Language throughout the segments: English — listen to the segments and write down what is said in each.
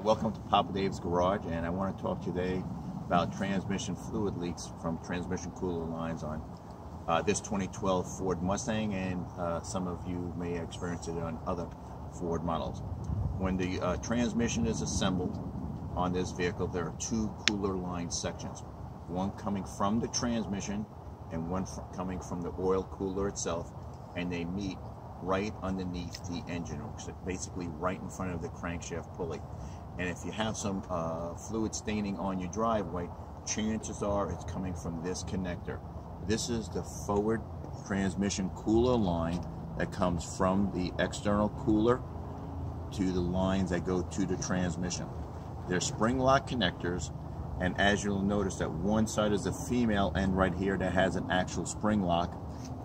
Welcome to Papa Dave's Garage, and I want to talk today about transmission fluid leaks from transmission cooler lines on this 2012 Ford Mustang, and some of you may experience it on other Ford models. When the transmission is assembled on this vehicle, there are two cooler line sections, one coming from the transmission and one coming from the oil cooler itself, and they meet right underneath the engine, basically right in front of the crankshaft pulley. And if you have some fluid staining on your driveway, chances are it's coming from this connector. This is the forward transmission cooler line that comes from the external cooler to the lines that go to the transmission. They're spring lock connectors, and as you'll notice that one side is a female end right here that has an actual spring lock,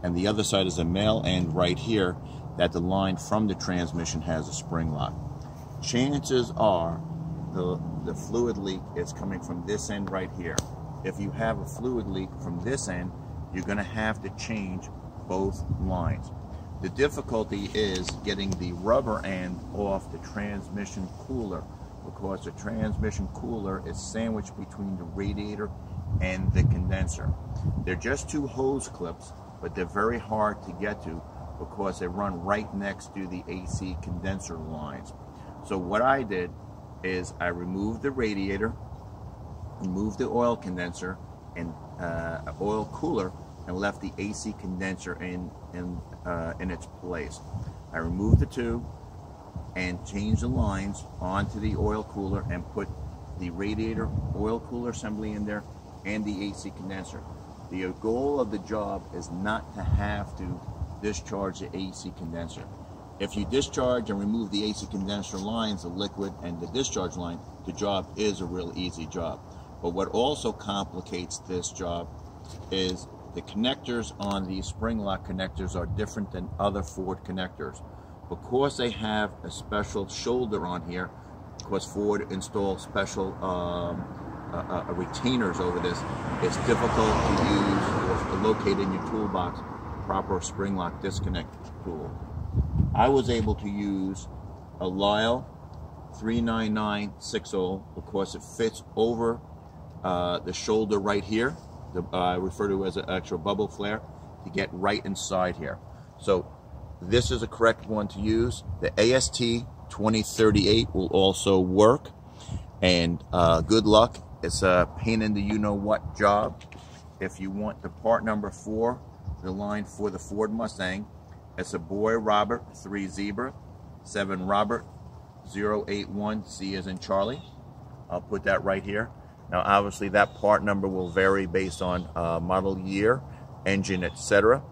and the other side is a male end right here that the line from the transmission has a spring lock. Chances are the fluid leak is coming from this end right here. If you have a fluid leak from this end, you're going to have to change both lines. The difficulty is getting the rubber end off the transmission cooler, because the transmission cooler is sandwiched between the radiator and the condenser. They're just two hose clips, but they're very hard to get to because they run right next to the AC condenser lines. So what I did is I removed the radiator, removed the oil condenser and oil cooler, and left the AC condenser in its place. I removed the two and changed the lines onto the oil cooler and put the radiator oil cooler assembly in there and the AC condenser. The goal of the job is not to have to discharge the AC condenser. If you discharge and remove the AC condenser lines, the liquid and the discharge line, the job is a real easy job. But what also complicates this job is the connectors on these spring lock connectors are different than other Ford connectors. Because they have a special shoulder on here, because Ford installed special retainers over this, it's difficult to use or locate in your toolbox proper spring lock disconnect tool. I was able to use a Lyle 39960 because it fits over the shoulder right here. I refer to it as an actual bubble flare, to get right inside here. So this is a correct one to use. The AST 2038 will also work, and good luck. It's a pain in the you-know-what job. If you want the part number for the line for the Ford Mustang, it's a boy Robert 3 Zebra 7 Robert 081 C as in Charlie. I'll put that right here. Now obviously that part number will vary based on model year, engine, etc.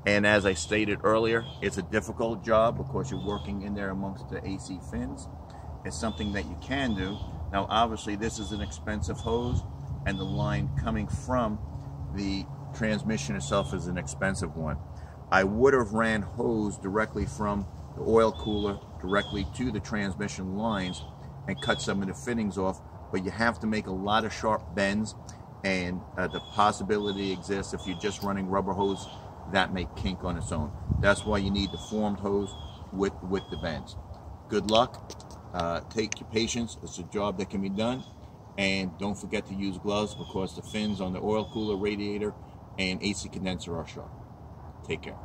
And as I stated earlier, it's a difficult job because you're working in there amongst the AC fins. It's something that you can do. Now obviously this is an expensive hose, and the line coming from the transmission itself is an expensive one. I would have ran hose directly from the oil cooler directly to the transmission lines and cut some of the fittings off, but you have to make a lot of sharp bends, and the possibility exists if you're just running rubber hose, that may kink on its own. That's why you need the formed hose with the bends. Good luck. Take your patience. It's a job that can be done. And don't forget to use gloves, because the fins on the oil cooler, radiator, and AC condenser are sharp. Take care.